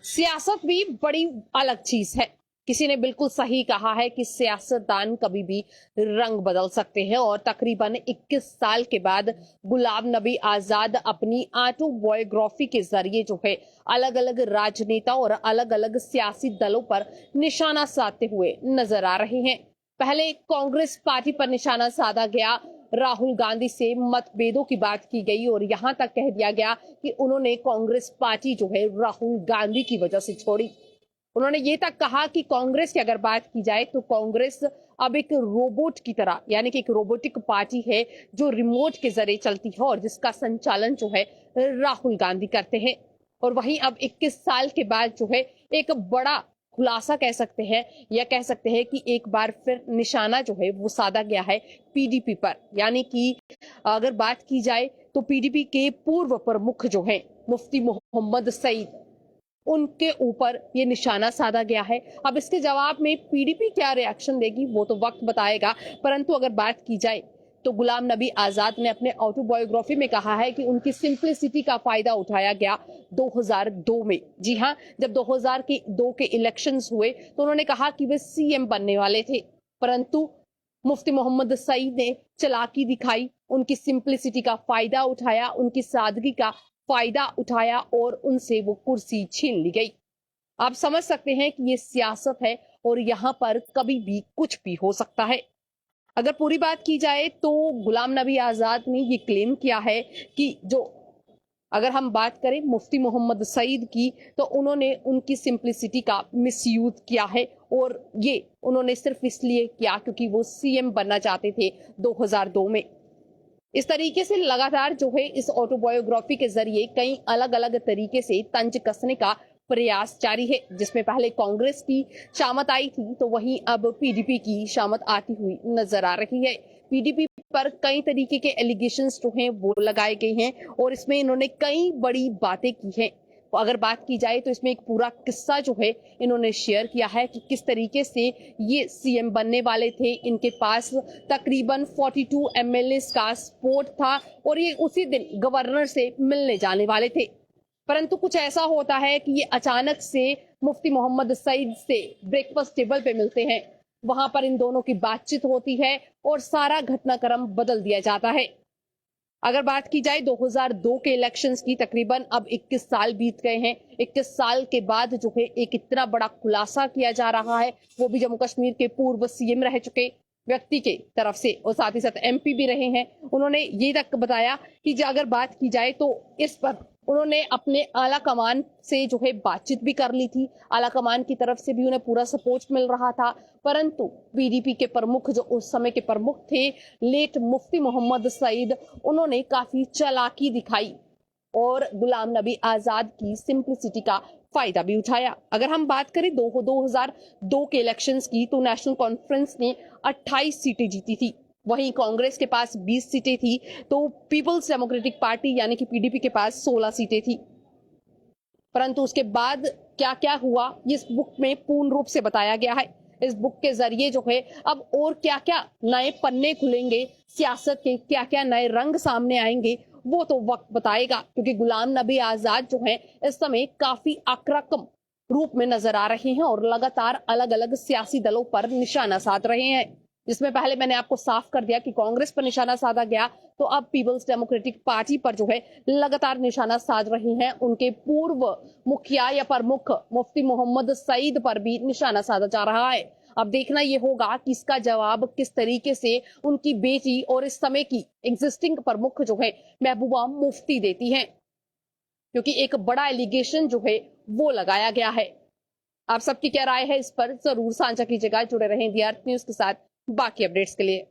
सियासत भी बड़ी अलग चीज है। किसी ने बिल्कुल सही कहा है कि सियासतदान कभी भी रंग बदल सकते हैं और तकरीबन 21 साल के बाद गुलाम नबी आजाद अपनी ऑटोबायोग्राफी के जरिए जो है अलग अलग राजनेता और अलग अलग सियासी दलों पर निशाना साधते हुए नजर आ रहे हैं। पहले कांग्रेस पार्टी पर निशाना साधा गया, राहुल गांधी से मतभेदों की बात की गई और यहां तक कह दिया गया कि उन्होंने कांग्रेस पार्टी जो है राहुल गांधी की वजह से छोड़ी। उन्होंने ये तक कहा कि कांग्रेस की अगर बात की जाए तो कांग्रेस अब एक रोबोट की तरह, यानी कि एक रोबोटिक पार्टी है जो रिमोट के जरिए चलती है और जिसका संचालन जो है राहुल गांधी करते हैं। और वहीं अब 21 साल के बाद जो है एक बड़ा खुलासा कह सकते हैं या कह सकते हैं कि एक बार फिर निशाना जो है वो साधा गया है पीडीपी पर। यानी कि अगर बात की जाए तो पीडीपी के पूर्व प्रमुख जो है मुफ्ती मोहम्मद सईद, उनके ऊपर ये निशाना साधा गया है। अब इसके जवाब में पीडीपी क्या रिएक्शन देगी वो तो वक्त बताएगा, परंतु अगर बात की जाए तो गुलाम नबी आजाद ने अपने ऑटोबायोग्राफी में कहा है कि उनकी सिंपलिसिटी का फायदा उठाया गया 2002 में। जी हाँ, जब 2002 के इलेक्शंस हुए तो उन्होंने कहा कि वे सीएम बनने वाले थे, परंतु मुफ्ती मोहम्मद सईद ने चालाकी दिखाई, उनकी सिंपलिसिटी का फायदा उठाया, उनकी सादगी का फायदा उठाया और उनसे वो कुर्सी छीन ली गई। आप समझ सकते हैं कि ये सियासत है और यहाँ पर कभी भी कुछ भी हो सकता है। अगर पूरी बात की जाए तो गुलाम नबी आजाद ने ये क्लेम किया है कि जो, अगर हम बात करें मुफ्ती मोहम्मद सईद की, तो उन्होंने उनकी सिंपलिसिटी का मिसयूज किया है और ये उन्होंने सिर्फ इसलिए किया क्योंकि वो सीएम बनना चाहते थे 2002 में। इस तरीके से लगातार जो है इस ऑटोबायोग्राफी के जरिए कई अलग अलग तरीके से तंज कसने का प्रयास जारी है, जिसमें पहले कांग्रेस की शामत आई थी तो वहीं अब पीडीपी की शामत आती हुई नजर आ रही है। पीडीपी पर कई तरीके के एलिगेशंस जो हैं वो लगाए गए हैं और इसमें इन्होंने कई बड़ी बातें की हैं। अगर बात की जाए तो इसमें एक पूरा किस्सा जो है इन्होंने शेयर किया है कि किस तरीके से ये सीएम बनने वाले थे। इनके पास तकरीबन 42 एमएलए का सपोर्ट था और ये उसी दिन गवर्नर से मिलने जाने वाले थे, परंतु कुछ ऐसा होता है कि ये अचानक से मुफ्ती मोहम्मद सईद से ब्रेकफास्ट टेबल पे मिलते हैं। वहां पर इन दोनों की बातचीत होती है और सारा घटनाक्रम बदल दिया जाता है। अगर बात की जाए 2002 के इलेक्शंस की, तकरीबन अब 21 साल बीत गए हैं। 21 साल के बाद जो है एक इतना बड़ा खुलासा किया जा रहा है, वो भी जम्मू कश्मीर के पूर्व सीएम रह चुके व्यक्ति के तरफ से और साथ ही साथ एमपी भी रहे हैं। उन्होंने ये तक बताया कि अगर बात की जाए तो इस पर उन्होंने अपने आला कमान से जो है बातचीत भी कर ली थी। आला कमान की तरफ से भी उन्हें पूरा सपोर्ट मिल रहा था, परंतु पीडीपी के प्रमुख जो उस समय के प्रमुख थे लेट मुफ्ती मोहम्मद सईद, उन्होंने काफी चालाकी दिखाई और गुलाम नबी आजाद की सिंपलिसिटी का फायदा भी उठाया। अगर हम बात करें 2002 के इलेक्शंस की तो नेशनल कॉन्फ्रेंस ने 28 सीटें जीती थी, वहीं कांग्रेस के पास 20 सीटें थी, तो पीपल्स डेमोक्रेटिक पार्टी यानी कि पीडीपी के पास 16 सीटें थी। परंतु उसके बाद क्या क्या हुआ इस बुक में पूर्ण रूप से बताया गया है। इस बुक के जरिए जो है अब और क्या क्या नए पन्ने खुलेंगे, सियासत के क्या क्या नए रंग सामने आएंगे, वो तो वक्त बताएगा, क्योंकि गुलाम नबी आजाद जो है इस समय काफी आक्रामक रूप में नजर आ रहे हैं और लगातार अलग अलग सियासी दलों पर निशाना साध रहे हैं। जिसमें पहले मैंने आपको साफ कर दिया कि कांग्रेस पर निशाना साधा गया, तो अब पीपल्स डेमोक्रेटिक पार्टी पर जो है लगातार निशाना साध रहे हैं। उनके पूर्व मुखिया या प्रमुख मुफ्ती मोहम्मद सईद पर भी निशाना साधा जा रहा है। अब देखना यह होगा कि इसका जवाब किस तरीके से उनकी बेटी और इस समय की एग्जिस्टिंग प्रमुख जो है महबूबा मुफ्ती देती हैं, क्योंकि एक बड़ा एलिगेशन जो है वो लगाया गया है। आप सबकी क्या राय है इस पर जरूर साझा कीजिएगा। जुड़े रहें दी अर्थ न्यूज के साथ बाकी अपडेट्स के लिए।